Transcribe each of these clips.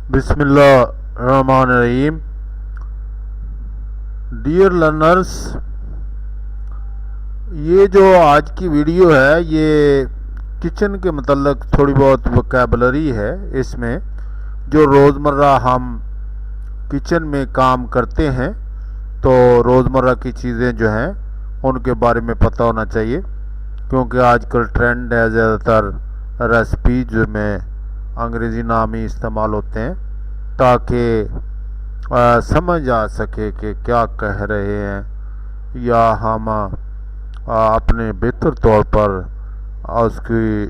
बिस्मिल्लाहिर्रहमानिर्रहीम। Dear learners, ये जो आज की वीडियो है ये किचन के मतलब थोड़ी बहुत वोकैबलरी है। इसमें जो रोज़मर्रा हम किचन में काम करते हैं तो रोज़मर्रा की चीज़ें जो हैं उनके बारे में पता होना चाहिए, क्योंकि आजकल ट्रेंड है ज़्यादातर रेसिपीज में अंग्रेज़ी नाम ही इस्तेमाल होते हैं ताकि समझ आ सके कि क्या कह रहे हैं, या हम अपने बेहतर तौर पर उसकी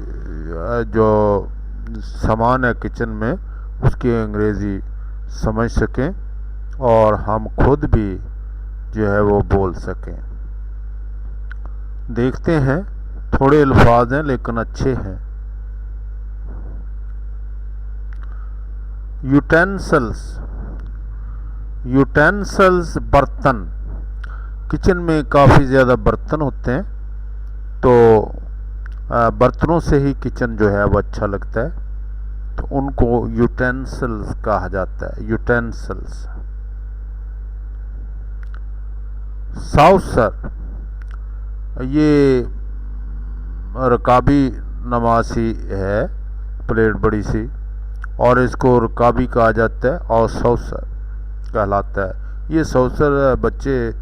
जो सामान है किचन में उसकी अंग्रेज़ी समझ सकें और हम खुद भी जो है वो बोल सकें। देखते हैं, थोड़े अल्फाज हैं लेकिन अच्छे हैं। यूटेंसिल्स बर्तन। किचन में काफ़ी ज़्यादा बर्तन होते हैं तो बर्तनों से ही किचन जो है वो अच्छा लगता है, तो उनको यूटेंसिल्स कहा जाता है। यूटेंसिल्स। साउसर, ये रकाबी नमासी है, प्लेट बड़ी सी, और इसको रकाबी कहा जाता है और सौसर कहलाता है। ये सौसर बच्चे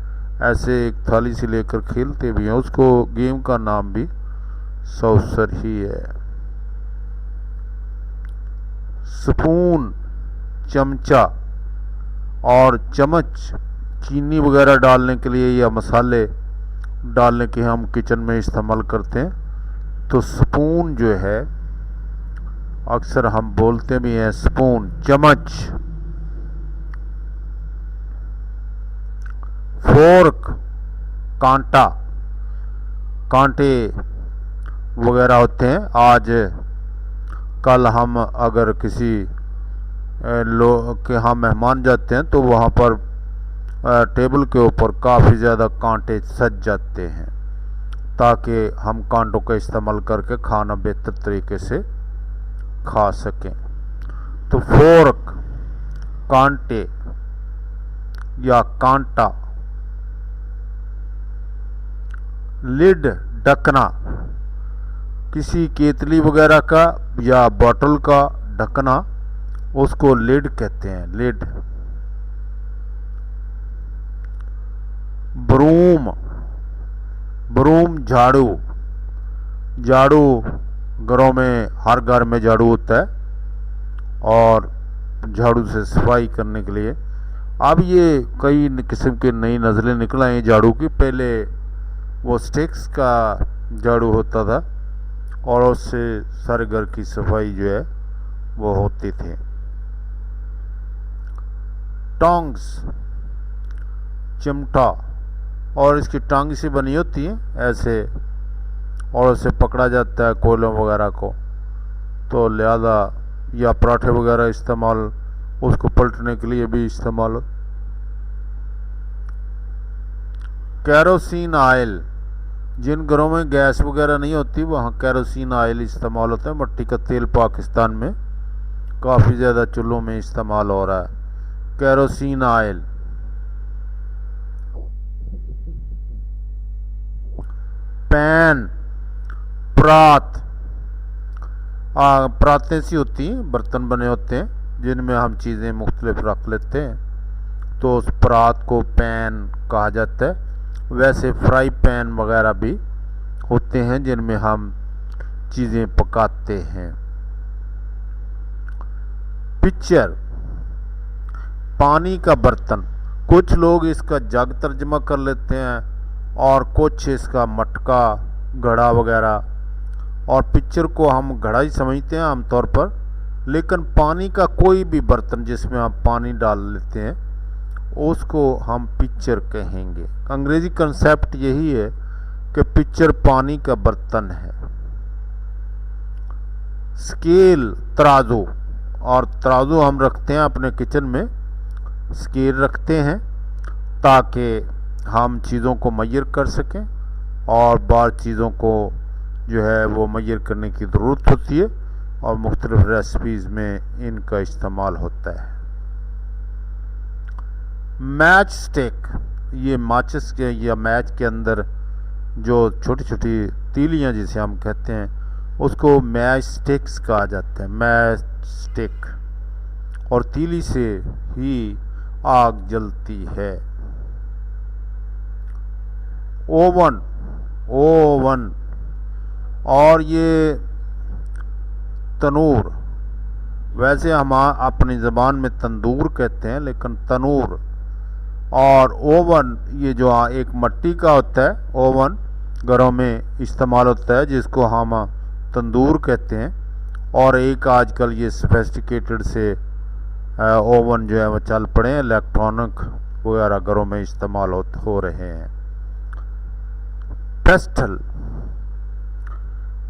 ऐसे एक थाली से लेकर खेलते भी हैं, उसको गेम का नाम भी सौसर ही है। स्पून, चमचा और चम्मच चीनी वगैरह डालने के लिए या मसाले डालने के हम किचन में इस्तेमाल करते हैं, तो स्पून जो है अक्सर हम बोलते भी हैं स्पून, चम्मच। फोर्क, कांटा, कांटे वगैरह होते हैं। आज कल हम अगर किसी लोग के यहाँ मेहमान जाते हैं तो वहाँ पर टेबल के ऊपर काफ़ी ज़्यादा कांटे सज जाते हैं ताकि हम कांटों का इस्तेमाल करके खाना बेहतर तरीके से खा सकें। तो फोर्क, कांटे या कांटा। लिड, ढकना, किसी केतली वगैरह का या बोतल का ढकना, उसको लिड कहते हैं, लिड। ब्रूम, ब्रूम झाड़ू। झाड़ू घरों में, हर घर में झाड़ू होता है और झाड़ू से सफाई करने के लिए अब ये कई किस्म के नई नज़लें निकल आई झाड़ू की। पहले वो स्टिक्स का झाड़ू होता था और उससे सारे घर की सफाई जो है वो होती थी। टोंग्स, चिमटा, और इसकी टांग से बनी होती है ऐसे, और उसे पकड़ा जाता है कोयलों वगैरह को, तो लिहाजा या पराठे वगैरह इस्तेमाल, उसको पलटने के लिए भी इस्तेमाल। कैरोसिन ऑयल, जिन घरों में गैस वगैरह नहीं होती वहाँ कैरोसिन ऑयल इस्तेमाल होता है। मिट्टी का तेल पाकिस्तान में काफ़ी ज़्यादा चूल्हों में इस्तेमाल हो रहा है, कैरोसिन ऑयल। पैन, प्रात, प्रातें सी होती हैं, बर्तन बने होते हैं जिनमें हम चीज़ें मुख्तलिफ रख लेते हैं, तो उस प्रात को पैन कहा जाता है। वैसे फ्राई पैन वगैरह भी होते हैं जिनमें हम चीज़ें पकाते हैं। पिक्चर, पानी का बर्तन। कुछ लोग इसका जग तर्जमा कर लेते हैं और कुछ इसका मटका, घड़ा वगैरह, और पिक्चर को हम घड़ा ही समझते हैं आमतौर पर, लेकिन पानी का कोई भी बर्तन जिसमें आप पानी डाल लेते हैं उसको हम पिक्चर कहेंगे। अंग्रेज़ी कंसेप्ट यही है कि पिक्चर पानी का बर्तन है। स्केल, तराजू, और तराजू हम रखते हैं अपने किचन में, स्केल रखते हैं ताकि हम चीज़ों को मेजर कर सकें, और बार चीज़ों को जो है वो मेजर करने की ज़रूरत होती है और मुख्तलिफ रेसिपीज़ में इनका इस्तेमाल होता है। मैच स्टिक, ये माचिस के या मैच के अंदर जो छोटी छोटी तीलियाँ जिसे हम कहते हैं उसको मैच स्टिक्स कहा जाता है। मैच स्टिक, और तीली से ही आग जलती है। ओवन, ओवन और ये तनूर, वैसे हम अपनी ज़बान में तंदूर कहते हैं, लेकिन तनूर और ओवन ये जो एक मट्टी का होता है, ओवन घरों में इस्तेमाल होता है जिसको हम तंदूर कहते हैं। और एक आजकल ये सोफिस्टिकेटेड से ओवन जो है वो चल पड़े हैं, इलेक्ट्रॉनिक वगैरह घरों में इस्तेमाल हो रहे हैं। पेस्टल,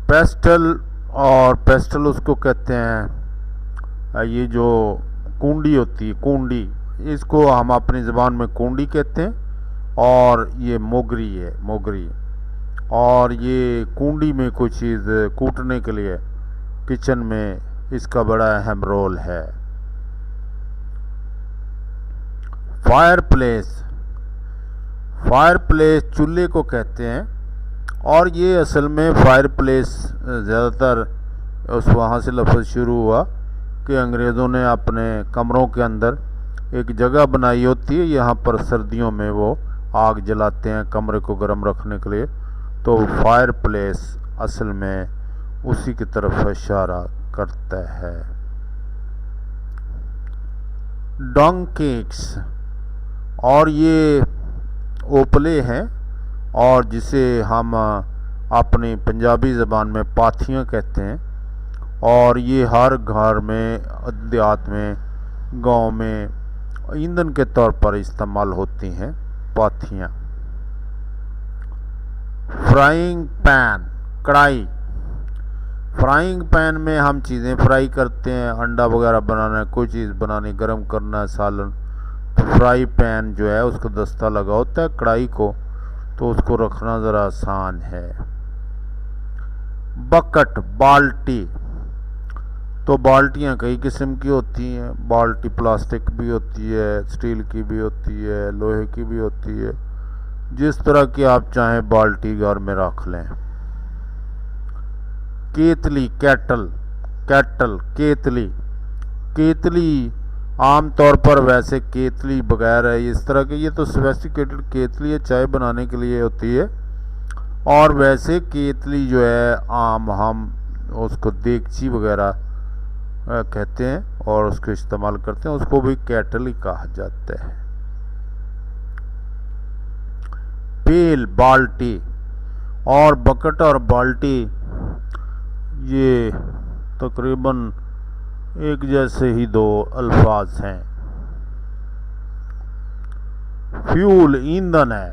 पेस्टल और पेस्टल उसको कहते हैं, ये जो कुंडी होती है, कुंडी, इसको हम अपनी ज़बान में कुंडी कहते हैं। और ये मोगरी है, मोगरी। और ये कुंडी में कोई चीज़ कूटने के लिए किचन में इसका बड़ा अहम रोल है। फायरप्लेस, फायरप्लेस चूल्हे को कहते हैं। और ये असल में फायरप्लेस ज़्यादातर उस वहाँ से लफ्ज़ शुरू हुआ कि अंग्रेज़ों ने अपने कमरों के अंदर एक जगह बनाई होती है, यहाँ पर सर्दियों में वो आग जलाते हैं कमरे को गर्म रखने के लिए। तो फायरप्लेस असल में उसी की तरफ इशारा करता है। डंग केक्स, और ये ओपले हैं और जिसे हम अपनी पंजाबी ज़बान में पाथियाँ कहते हैं। और ये हर घर में, देहात में, गांव में ईंधन के तौर पर इस्तेमाल होती हैं पाथियाँ। फ्राइंग पैन, कढ़ाई, फ्राइंग पैन में हम चीज़ें फ्राई करते हैं, अंडा वगैरह बनाना है, कोई चीज़ बनानी, गर्म करना है, सालन, तो फ्राई पैन जो है उसको दस्ता लगा होता है कढ़ाई को, तो उसको रखना ज़रा आसान है। बकेट, बाल्टी, तो बाल्टियाँ कई किस्म की होती हैं। बाल्टी प्लास्टिक भी होती है, स्टील की भी होती है, लोहे की भी होती है, जिस तरह की आप चाहें बाल्टी घर में रख लें। केतली, कैटल, कैटल, केतली, केतली आम तौर पर वैसे केतली बगैर है इस तरह के, ये तो सोफिस्टिकेटेड केतली है, चाय बनाने के लिए होती है। और वैसे केतली जो है आम हम उसको देगची वगैरह कहते हैं और उसको इस्तेमाल करते हैं, उसको भी केटल ही कहा जाता है। पेल, बाल्टी, और बकेट और बाल्टी ये तकरीबन एक जैसे ही दो अल्फाज हैं। फ्यूल, ईंधन है।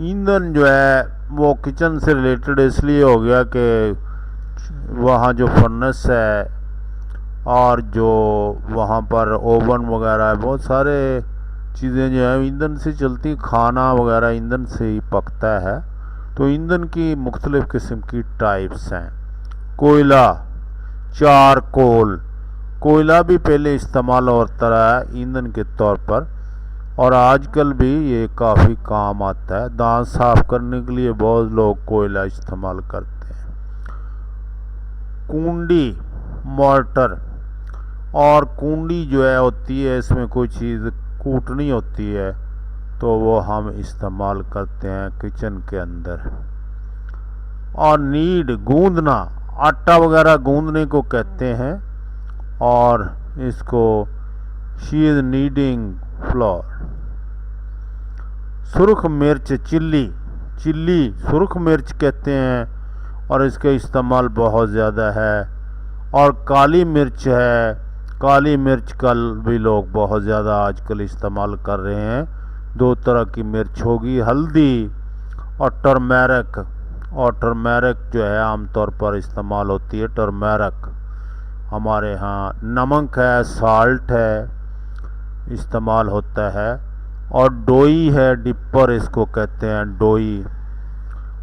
ईंधन जो है वो किचन से रिलेटेड इसलिए हो गया कि वहाँ जो फर्नेस है और जो वहाँ पर ओवन वगैरह है, बहुत सारे चीज़ें जो है ईंधन से चलती, खाना वगैरह ईंधन से ही पकता है। तो ईंधन की मुख्तलिफ़ किस्म की टाइप्स हैं। कोयला, चारकोल, कोयला भी पहले इस्तेमाल होता रहा है ईंधन के तौर पर, और आजकल भी ये काफ़ी काम आता है। दांत साफ करने के लिए बहुत लोग कोयला इस्तेमाल करते हैं। कुंडी, मोर्टर, और कुंडी जो है होती है इसमें कोई चीज़ कूटनी होती है तो वो हम इस्तेमाल करते हैं किचन के अंदर। और नीड, गूंदना, आटा वगैरह गूंदने को कहते हैं, और इसको शी इज नीडिंग फ्लोर। सुर्ख मिर्च, चिल्ली, चिल्ली सुर्ख मिर्च कहते हैं और इसका इस्तेमाल बहुत ज़्यादा है। और काली मिर्च है, काली मिर्च का भी लोग बहुत ज़्यादा आजकल इस्तेमाल कर रहे हैं। दो तरह की मिर्च होगी, हल्दी और टर्मेरिक। और टर्मेरिक जो है आमतौर पर इस्तेमाल होती है, टर्मेरिक हमारे यहाँ। नमक है, साल्ट है, इस्तेमाल होता है। और डोई है, डिपर इसको कहते हैं, डोई।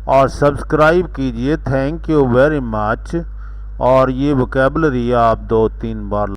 और सब्सक्राइब कीजिए, थैंक यू वेरी मच। और ये वोकेबलरी आप 2-3 बार